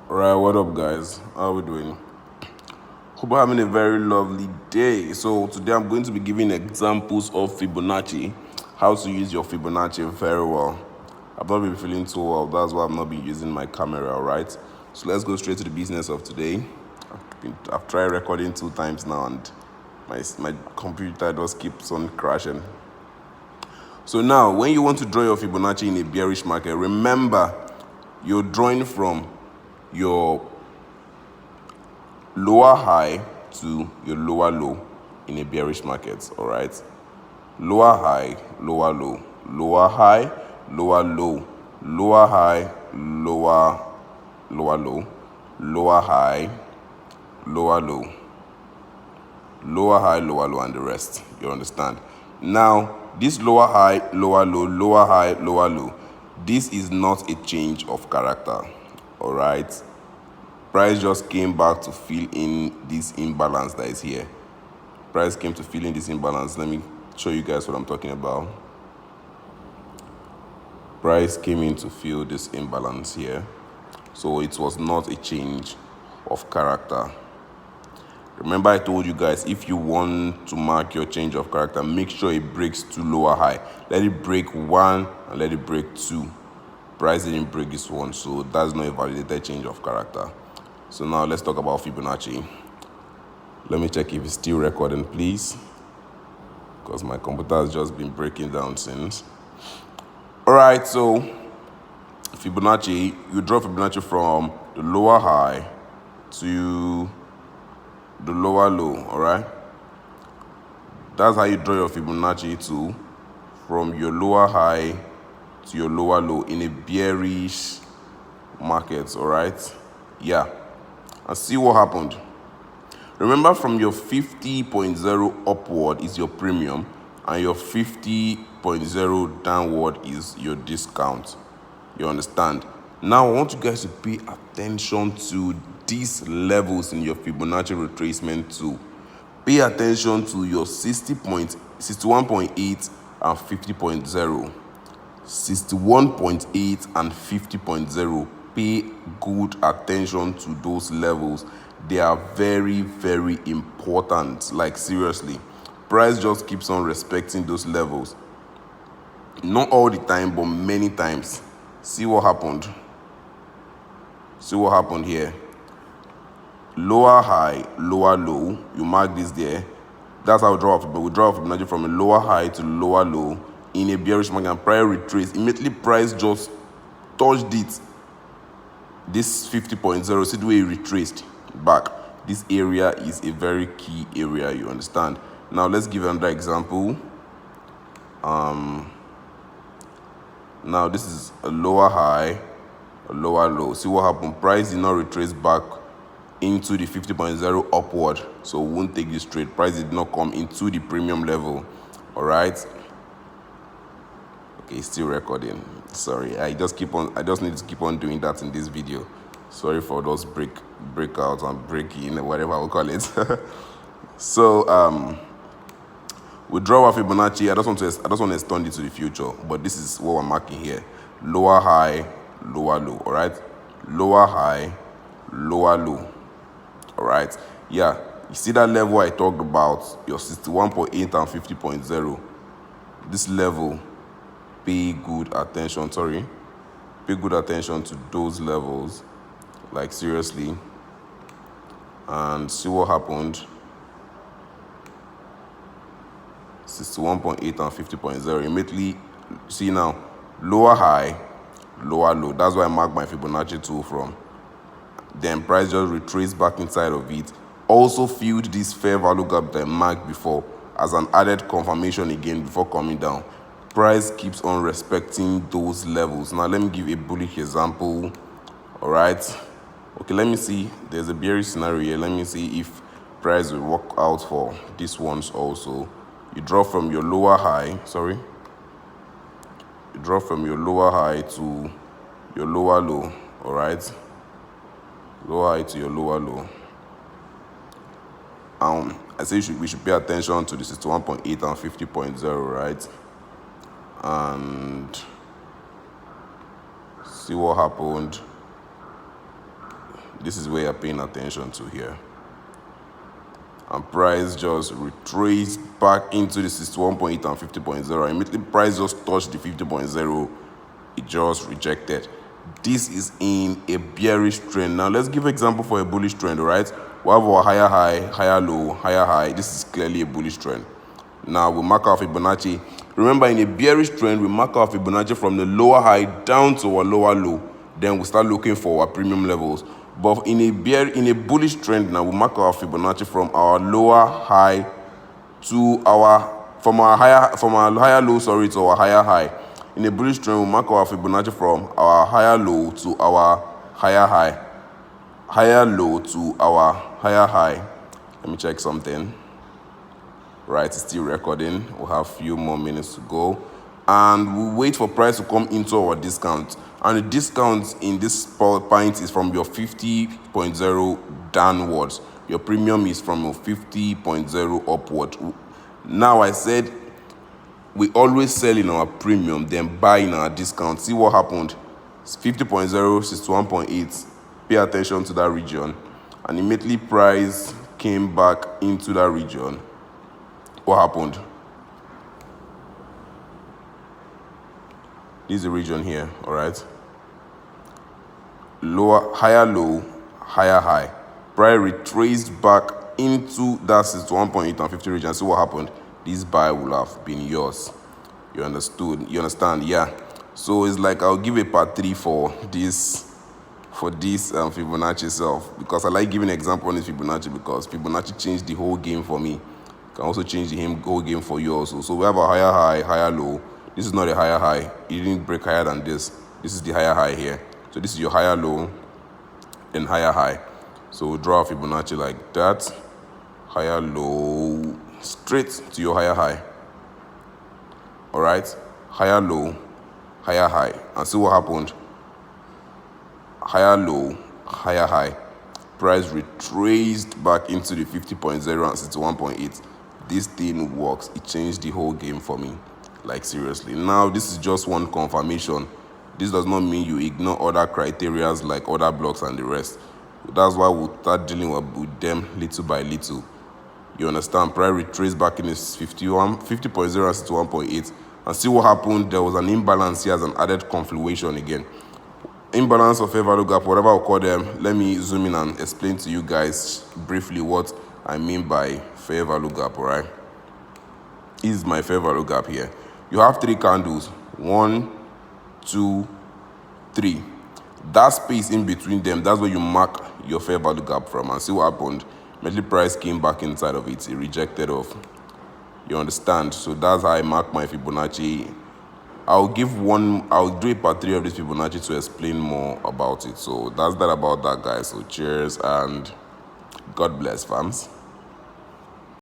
Right, what up, guys? How are we doing? Hope you're having a very lovely day. So today I'm going to be giving examples of Fibonacci, how to use your Fibonacci very well. I've not been feeling too well, that's why I've not been using my camera, alright? So let's go straight to the business of today. I've tried recording 2 times now and my computer just keeps on crashing. So now, when you want to draw your Fibonacci in a bearish market, remember you're drawing from your lower high to your lower low in a bearish market, all right? Lower high, lower low, lower high, lower low, lower high, lower low, lower high, lower low, lower high, lower low, and the rest. You understand? Now, this lower high, lower low, lower high, lower low, this is not a change of character, all right? Price just came back to fill in this imbalance that is here. Price came to fill in this imbalance. Let me show you guys what I'm talking about. Price came in to fill this imbalance here. So it was not a change of character. Remember I told you guys, if you want to mark your change of character, make sure it breaks to lower high. Let it break 1 and let it break 2. Price didn't break this one, so that's not a validated change of character. So now let's talk about Fibonacci. Let me check if it's still recording, please, because my computer has just been breaking down since. All right, so Fibonacci, you draw Fibonacci from the lower high to the lower low, all right? That's how you draw your Fibonacci from your lower high to your lower low in a bearish market, all right? Yeah, and see what happened. Remember, from your 50.0 upward is your premium and your 50.0 downward is your discount. You understand? Now I want you guys to pay attention to these levels in your Fibonacci retracement tool. Pay attention to your 61.8 and 50.0. 61.8 and 50.0. Pay good attention to those levels. They are very, very important. Like, seriously, price just keeps on respecting those levels. Not all the time, but many times. See what happened. See what happened here. Lower high, lower low. You mark this there. That's how we draw Fibonacci from a lower high to lower low in a bearish market, and price retrace. Immediately price just touched it. This 50.0, see the way it retraced back. This area is a very key area, you understand? Now let's give another example. Now this is a lower high, a lower low. See what happened? Price did not retrace back into the 50.0 upward, so we won't take this trade. Price did not come into the premium level. All right, okay, still recording. Sorry, I just need to keep on doing that in this video. Sorry for those breakouts and break-in, whatever we call it. So we draw our Fibonacci. I just want to extend it to the future, but this is what we're marking here: lower high, lower low. All right, lower high, lower low. All right, yeah, you see that level I talked about, your 61.8 and 50.0. This level, pay good attention. Pay good attention to those levels, like, seriously, and see what happened. 61.8 and 50.0. Immediately, see now, lower high, lower low. That's why I marked my Fibonacci tool from. Then price just retraced back inside of it. Also filled this fair value gap that I marked before as an added confirmation again before coming down. Price keeps on respecting those levels. Now let me give a bullish example. All right, okay, let me see. There's a bearish scenario here. Let me see if price will work out for these ones also. You draw from your lower high, you draw from your lower high to your lower low. All right, lower high to your lower low. I say we should pay attention to the 61.8 and 50.0, right? And see what happened. This is where you're paying attention to here. And price just retraced back into the 61.8 and 50.0. Immediately price just touched the 50.0. It just rejected. This is in a bearish trend. Now let's give an example for a bullish trend, all right? We have our higher high, higher low, higher high. This is clearly a bullish trend. Now we mark our Fibonacci. Remember, in a bearish trend, we mark our Fibonacci from the lower high down to our lower low. Then we start looking for our premium levels. But in a bullish trend now, we mark our Fibonacci from our lower high to from our higher low, sorry, to our higher high. In a bullish trend, we mark our Fibonacci from our higher low to our higher high. Higher low to our higher high. Let me check something. Right, it's still recording. We'll have a few more minutes to go. And we'll wait for price to come into our discount. And the discount in this point is from your 50.0 downwards. Your premium is from your 50.0 upward. Now I said we always sell in our premium, then buy in our discount. See what happened. It's 50.0, 61.8. Pay attention to that region. And immediately price came back into that region. What happened? This is the region here, all right? Lower, higher low, higher high. Price retraced back into that 61.8 and 50 region. See what happened? This buy will have been yours. You understood? You understand? Yeah. So it's like I'll give a part 3 for this Fibonacci itself, because I like giving an example on this Fibonacci, because Fibonacci changed the whole game for me. Can also change the whole game for you also. So we have a higher high, higher low. This is not a higher high. It didn't break higher than this. This is the higher high here. So this is your higher low, then higher high. So we'll draw a Fibonacci like that. Higher low, straight to your higher high. All right? Higher low, higher high. And see what happened. Higher low, higher high. Price retraced back into the 50.0 and 61.8. This thing works. It changed the whole game for me. Like seriously. Now this is just one confirmation. This does not mean you ignore other criterias like other blocks and the rest. That's why we'll start dealing with them little by little. You understand? Price retraced back in this 50.0 and 61.8. And see what happened. There was an imbalance here as an added confluation again. Imbalance of fair value gap, whatever I call them. Let me zoom in and explain to you guys briefly what I mean by fair value gap, all right? Is my fair value gap here. You have 3 candles. 1, 2, 3. That space in between them, that's where you mark your fair value gap from. And see what happened. Immediately price came back inside of it. It rejected off. You understand? So that's how I mark my Fibonacci. I'll do a part 3 of this Fibonacci to explain more about it. So that's that about that, guys. So cheers and God bless, fams.